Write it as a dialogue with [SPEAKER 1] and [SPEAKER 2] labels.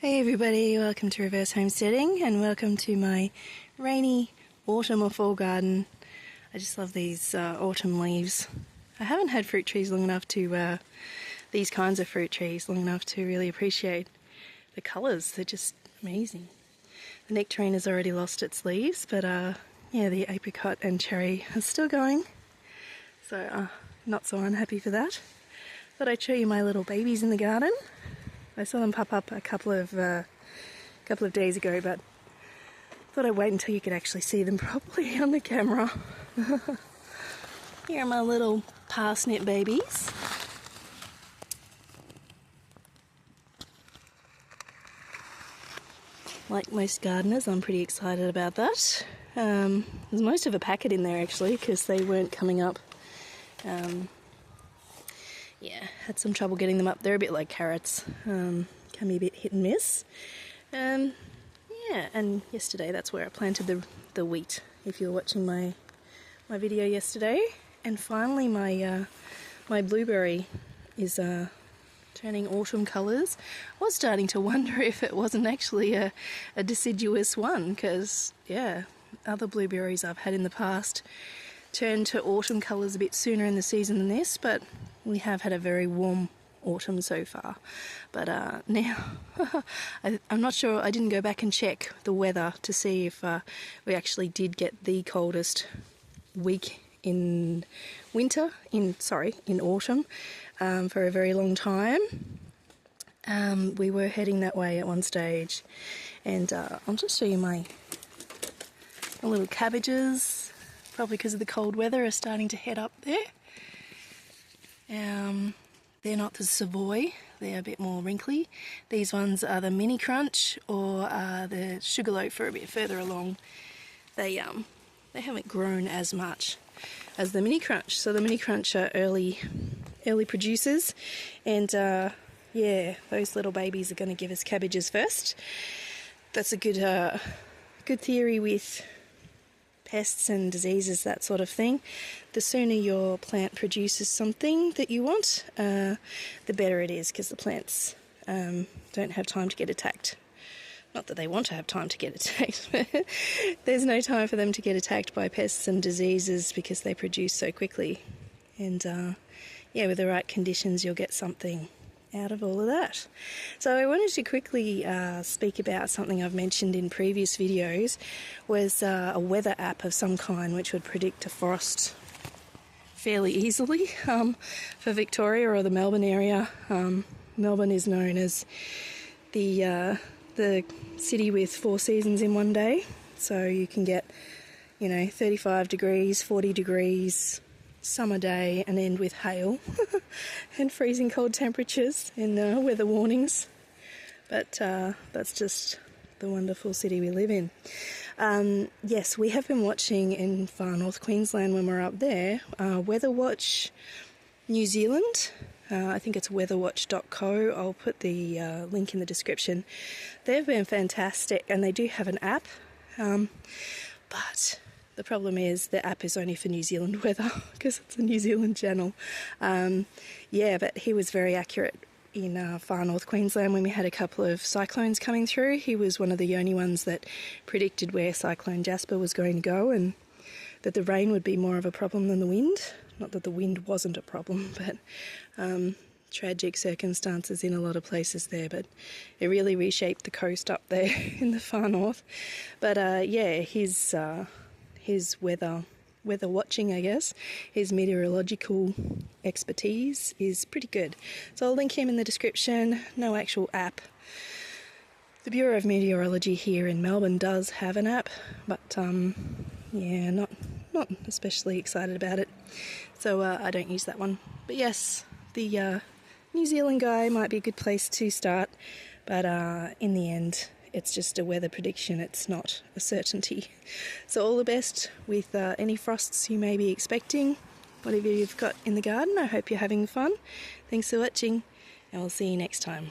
[SPEAKER 1] Hey everybody, welcome to Reverse Homesteading and welcome to my rainy autumn or fall garden. I just love these autumn leaves. I haven't had fruit trees long enough to, these kinds of fruit trees long enough to really appreciate the colours. They're just amazing. The nectarine has already lost its leaves, but yeah, the apricot and cherry are still going. So not so unhappy for that. Thought I'd show you my little babies in the garden. I saw them pop up a couple of days ago, but thought I'd wait until you could actually see them properly on the camera. Here are my little parsnip babies. Like most gardeners, I'm pretty excited about that. There's most of a packet in there actually, because they weren't coming up. Yeah, had some trouble getting them up. They're a bit like carrots, can be a bit hit and miss. Yeah, and yesterday that's where I planted the wheat, if you were watching my video yesterday. And finally my blueberry is turning autumn colours. I was starting to wonder if it wasn't actually a deciduous one, because yeah, other blueberries I've had in the past turned to autumn colours a bit sooner in the season than this, but we have had a very warm autumn so far. But now, I'm not sure, I didn't go back and check the weather to see if we actually did get the coldest week in autumn for a very long time. We were heading that way at one stage, and I'll just show you my little cabbages. Probably because of the cold weather, are starting to head up there. They're not the Savoy, they're a bit more wrinkly. These ones are the Mini Crunch or the Sugarloaf are a bit further along. They haven't grown as much as the Mini Crunch. So the Mini Crunch are early producers, and yeah, those little babies are going to give us cabbages first. That's a good theory with pests and diseases, that sort of thing. The sooner your plant produces something that you want, the better it is, because the plants don't have time to get attacked. Not that they want to have time to get attacked, but there's no time for them to get attacked by pests and diseases because they produce so quickly. And yeah, with the right conditions you'll get something out of all of that. So I wanted to quickly speak about something I've mentioned in previous videos, was a weather app of some kind which would predict a frost fairly easily for Victoria or the Melbourne area. Melbourne is known as the city with 4 seasons in one day, so you can get, you know, 35 degrees, 40 degrees, summer day, and end with hail and freezing cold temperatures in weather warnings. But that's just the wonderful city we live in. Yes, we have been watching in far north Queensland when we're up there, Weather Watch New Zealand. I think it's weatherwatch.co. I'll put the link in the description. They've been fantastic, and they do have an app, but the problem is the app is only for New Zealand weather because it's a New Zealand channel. Yeah, but he was very accurate in far north Queensland when we had a couple of cyclones coming through. He was one of the only ones that predicted where Cyclone Jasper was going to go, and that the rain would be more of a problem than the wind. Not that the wind wasn't a problem, but tragic circumstances in a lot of places there. But it really reshaped the coast up there in the far north. But yeah, his weather watching, I guess, his meteorological expertise is pretty good. So I'll link him in the description. No actual app. The Bureau of Meteorology here in Melbourne does have an app, but yeah, not especially excited about it. So I don't use that one. But yes, the New Zealand guy might be a good place to start, but in the end, it's just a weather prediction, it's not a certainty. So all the best with any frosts you may be expecting, whatever you've got in the garden. I hope you're having fun. Thanks for watching, and I'll see you next time.